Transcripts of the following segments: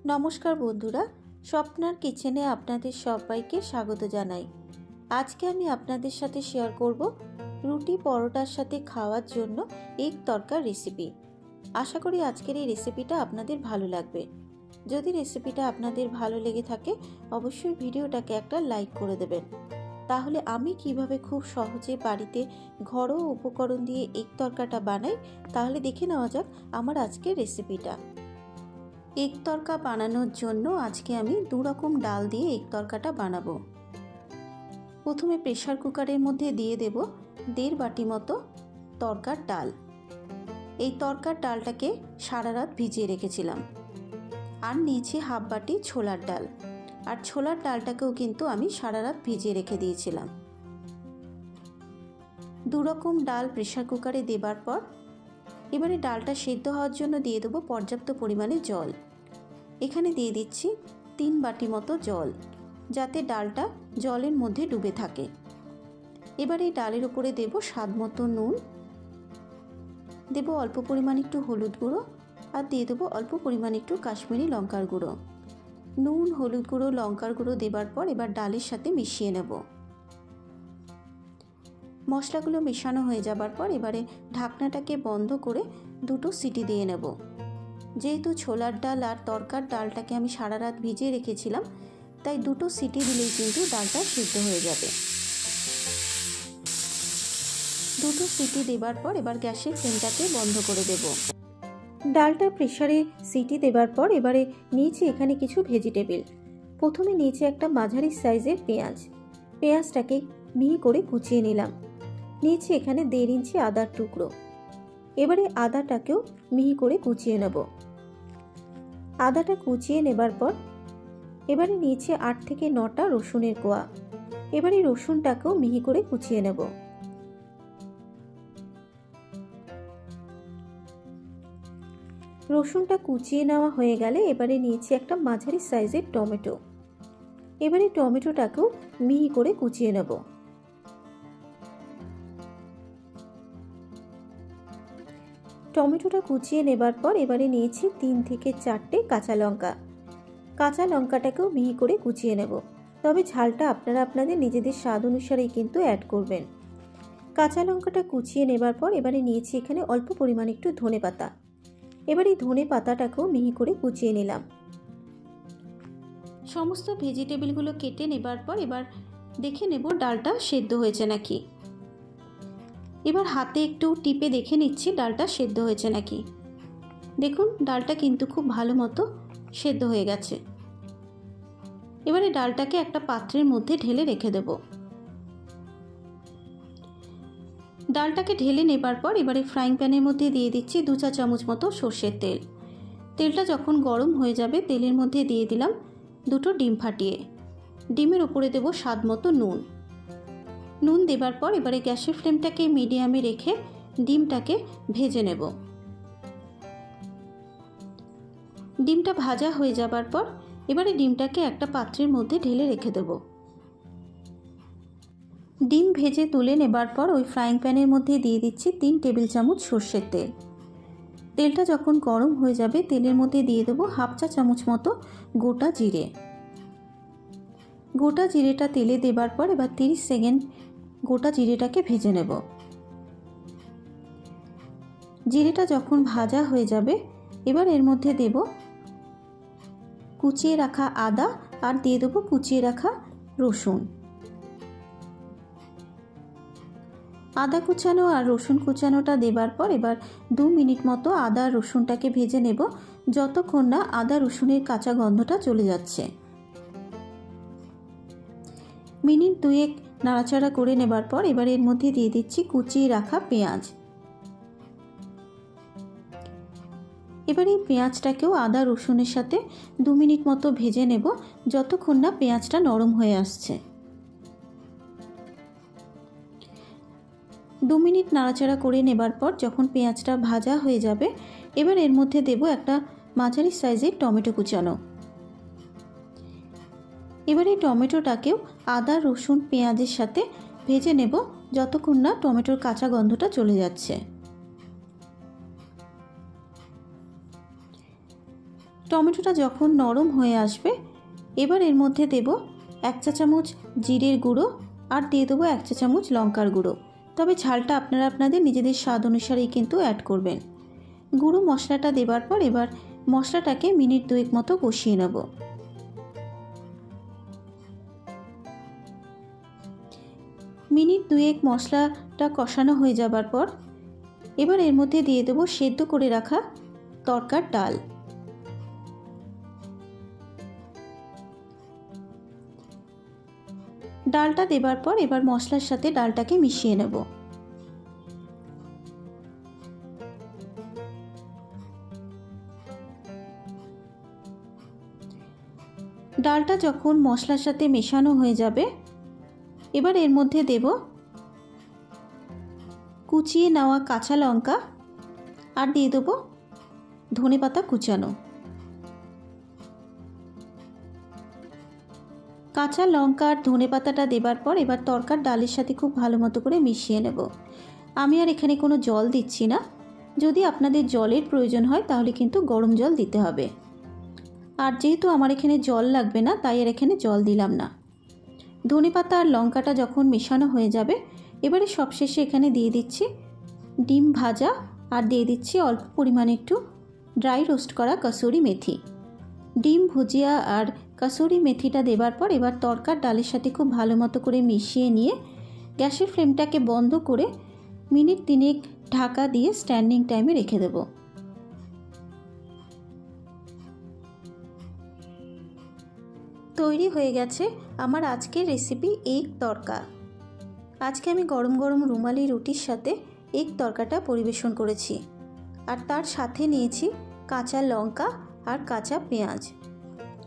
নমস্কার বন্ধুরা, স্বপ্নার কিচেনে আপনাদের সবাইকে স্বাগত জানাই। আজকে আমি আপনাদের সাথে শেয়ার করব রুটি পরোটার সাথে খাওয়ার জন্য এগ তড়কার রেসিপি। আশা করি আজকের এই রেসিপিটা আপনাদের ভালো লাগবে। যদি রেসিপিটা আপনাদের ভালো লেগে থাকে অবশ্যই ভিডিওটাকে একটা লাইক করে দেবেন। তাহলে আমি কিভাবে খুব সহজে বাড়িতে ঘরোয়া উপকরণ দিয়ে এগ তড়কাটা বানাই তাহলে দেখে নেওয়া যাক আমার আজকের রেসিপিটা। এগ তড়কা বানানোর জন্য আজকে আমি দু রকম ডাল দিয়ে এগ তড়কাটা বানাবো। প্রথমে প্রেসার কুকারের মধ্যে দিয়ে দেব 1.5 বাটি মতো তড়কার ডাল। এই তড়কার ডালটাকে সারা রাত ভিজিয়ে রেখেছিলাম। আর নিয়েছি 1/2 বাটি ছোলার ডাল, আর ছোলার ডালটাকেও কিন্তু আমি সারা রাত ভিজিয়ে রেখে দিয়েছিলাম। দু রকম ডাল প্রেসার কুকারে দেবার পর এবারে ডালটা সেদ্ধ হওয়ার জন্য দিয়ে দেবো পর্যাপ্ত পরিমাণে জল। এখানে দিয়ে দিচ্ছি 3 বাটি মতো জল, যাতে ডালটা জলের মধ্যে ডুবে থাকে। এবার এই ডালের উপরে দেব স্বাদ মতো নুন, দেব অল্প পরিমাণ একটু হলুদ গুঁড়ো, আর দিয়ে দেবো অল্প পরিমাণ একটু কাশ্মীরি লঙ্কার গুঁড়ো। নুন, হলুদ গুঁড়ো, লঙ্কার গুঁড়ো দেবার পর এবার ডালের সাথে মিশিয়ে নেব। মশলাগুলো মেশানো হয়ে যাবার পর এবারে ঢাকনাটাকে বন্ধ করে 2টো সিটি দিয়ে নেব। যেহেতু ছোলার ডাল আর তড়কার ডালটাকে আমি সারা রাত ভিজিয়ে রেখেছিলাম, তাই 2টো সিটি দিলেই কিন্তু ডালটা সিদ্ধ হয়ে যাবে। 2টো সিটি দেবার পর এবার গ্যাসের ফ্লেমটাকে বন্ধ করে দেব। ডালটা প্রেসারে সিটি দেবার পর এবারে নিয়েছি এখানে কিছু ভেজিটেবল। প্রথমে নিয়েছি একটা মাঝারি সাইজের পেঁয়াজটাকে মিহি করে কুচিয়ে নিলাম। নিয়েছি এখানে 1.5 ইঞ্চি আদার টুকরো। এবারে আদাটাকেও মিহি করে কুচিয়ে নেব। আদাটা কুচিয়ে নেবার পর এবারে নিয়েছি 8 থেকে 9টা রসুনের কোয়া। এবারে রসুনটাকেও মিহি করে কুচিয়ে নেব। রসুনটা কুচিয়ে নেওয়া হয়ে গেলে এবারে নিয়েছি একটা মাঝারি সাইজের টমেটো। এবারে টমেটোটাকেও মিহি করে কুচিয়ে নেব। টমেটোটা কুচিয়ে নেবার পর এবারে নিয়েছি 3 থেকে 4টে কাঁচা লঙ্কা। কাঁচা লঙ্কাটাকেও মিহি করে কুচিয়ে নেব, তবে ঝালটা আপনারা আপনাদের নিজেদের স্বাদ অনুসারেই কিন্তু অ্যাড করবেন। কাঁচা লঙ্কাটা কুচিয়ে নেবার পর এবারে নিয়েছি এখানে অল্প পরিমাণ একটু ধনেপাতা। এবার এই ধনে পাতাটাকেও মিহি করে কুচিয়ে নিলাম। সমস্ত ভেজিটেবলগুলো কেটে নেবার পর এবার দেখে নেব ডালটা সেদ্ধ হয়েছে নাকি। এবার হাতে একটু টিপে দেখে নিচ্ছি ডালটা সেদ্ধ হয়েছে নাকি। দেখুন ডালটা কিন্তু খুব ভালো মতো সেদ্ধ হয়ে গেছে। এবারে ডালটাকে একটা পাত্রের মধ্যে ঢেলে রেখে দেব। ডালটাকে ঢেলে নেবার পর এবারে ফ্রাইং প্যানের মধ্যে দিয়ে দিচ্ছি 2 চা চামচ মতো সর্ষের তেল। তেলটা যখন গরম হয়ে যাবে তেলের মধ্যে দিয়ে দিলাম 2টো ডিম ফাটিয়ে। ডিমের উপরে দেব স্বাদ মতো নুন। নুন দেবার পর এবারে গ্যাসের ফ্লেমটাকে মিডিয়ামে রেখে ডিমটাকে ভেজে নেব। ডিমটা ভাজা হয়ে যাবার পর এবারে ডিমটাকে একটা পাত্রের মধ্যে ঢেলে রেখে দেব। ডিম ভেজে তুলে নেবার পর ওই ফ্রাইং প্যানের মধ্যে দিয়ে দিচ্ছি 3 টেবিল চামচ সর্ষের তেল। তেলটা যখন গরম হয়ে যাবে তেলের মধ্যে দিয়ে দেবো 1/2 চা চামচ মতো গোটা জিরে। গোটা জিরেটা তেলে দেবার পর এবার 30 সেকেন্ড গোটা জিরেটাকে ভেজে নেব। জিরেটা যখন ভাজা হয়ে যাবে এবার এর মধ্যে দেব কুচিয়ে রাখা আদা, আর দিয়ে দেবো কুচিয়ে রাখা রসুন। আদা কুচানো আর রসুন কুচানোটা দেবার পর এবার 2 মিনিট মতো আদা রসুনটাকে ভেজে নেব, যতক্ষণ না আদা রসুনের কাঁচা গন্ধটা চলে যাচ্ছে। মিনিট 2 নাড়াচাড়া করে নেবার পর এবার এর মধ্যে দিয়ে দিচ্ছি কুচিয়ে রাখা পেঁয়াজ। এবার এই পেঁয়াজটাকেও আদা রসুনের সাথে 2 মিনিট মতো ভেজে নেব, যতক্ষণ না পেঁয়াজটা নরম হয়ে আসছে। 2 মিনিট নাড়াচাড়া করে নেবার পর যখন পেঁয়াজটা ভাজা হয়ে যাবে এবার এর মধ্যে দেব একটা মাঝারি সাইজের টমেটো কুচানো। এবার এই টমেটোটাকেও আদা রসুন পেঁয়াজের সাথে ভেজে নেব, যতক্ষণ না টমেটোর কাঁচা গন্ধটা চলে যাচ্ছে। টমেটোটা যখন নরম হয়ে আসবে এবার এর মধ্যে দেব 1 চা চামচ জিরের গুঁড়ো আর দিয়ে দেবো 1 চা চামচ লঙ্কার গুঁড়ো। তবে ঝালটা আপনারা আপনাদের নিজেদের স্বাদ অনুসারেই কিন্তু অ্যাড করবেন। গুঁড়ো মশলাটা দেবার পর এবার মশলাটাকে মিনিট 2 মতো কষিয়ে নেব। মিনিট 2 মশলাটা কষানো হয়ে যাবার পর এবার এর মধ্যে দিয়ে দেবো সেদ্ধ করে রাখা তরকার ডাল। ডালটা দেবার পর এবার মশলার সাথে ডালটাকে মিশিয়ে নেব। ডালটা যখন মশলার সাথে মেশানো হয়ে যাবে এবার এর মধ্যে দেব কুচিয়ে নেওয়া কাঁচা লঙ্কা আর দিয়ে দেবো ধনেপাতা কুচানো। কাঁচা লঙ্কা আর ধনেপাতাটা দেবার পর এবার তরকার ডালের সাথে খুব ভালো মতো করে মিশিয়ে নেব। আমি আর এখানে কোনো জল দিচ্ছি না। যদি আপনাদের জলের প্রয়োজন হয় তাহলে কিন্তু গরম জল দিতে হবে। আর যেহেতু আমার এখানে জল লাগবে না তাই আর এখানে জল দিলাম না। ধনেপাতা আর লঙ্কাটা যখন মেশানো হয়ে যাবে এবারে সবশেষে এখানে দিয়ে দিচ্ছি ডিম ভাজা আর দিয়ে দিচ্ছি অল্প পরিমাণে একটু ড্রাই রোস্ট করা কসুরি মেথি। ডিম ভুজিয়া আর কসুরি মেথিটা দেবার পর এবার তরকার ডালের সাথে খুব ভালো মতো করে মিশিয়ে নিয়ে গ্যাসের ফ্লেমটাকে বন্ধ করে মিনিট 3 ঢাকা দিয়ে স্ট্যান্ডিং টাইমে রেখে দেব। তৈরি হয়ে গেছে আমার আজকের রেসিপি এগ তরকা। আজকে আমি গরম গরম রুমালি রুটির সাথে এগ তরকাটা পরিবেশন করেছি আর তার সাথে নিয়েছি কাঁচা লঙ্কা আর কাঁচা পেঁয়াজ।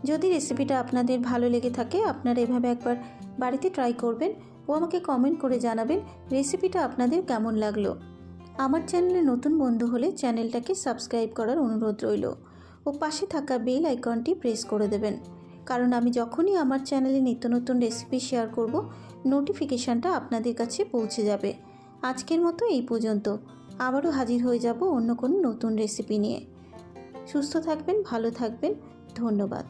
যদি রেসিপিটা আপনাদের ভালো লেগে থাকে আপনারা এভাবে একবার বাড়িতে ট্রাই করবেন ও আমাকে কমেন্ট করে জানাবেন রেসিপিটা আপনাদের কেমন লাগলো। আমার চ্যানেলে নতুন বন্ধু হলে চ্যানেলটাকে সাবস্ক্রাইব করার অনুরোধ রইল ও পাশে থাকা বেল আইকনটি প্রেস করে দেবেন, কারণ আমি যখনই আমার চ্যানেলে নিত্য নতুন রেসিপি শেয়ার করব নোটিফিকেশানটা আপনাদের কাছে পৌঁছে যাবে। আজকের মতো এই পর্যন্ত, আবারও হাজির হয়ে যাব অন্য কোনো নতুন রেসিপি নিয়ে। সুস্থ থাকবেন, ভালো থাকবেন, ধন্যবাদ।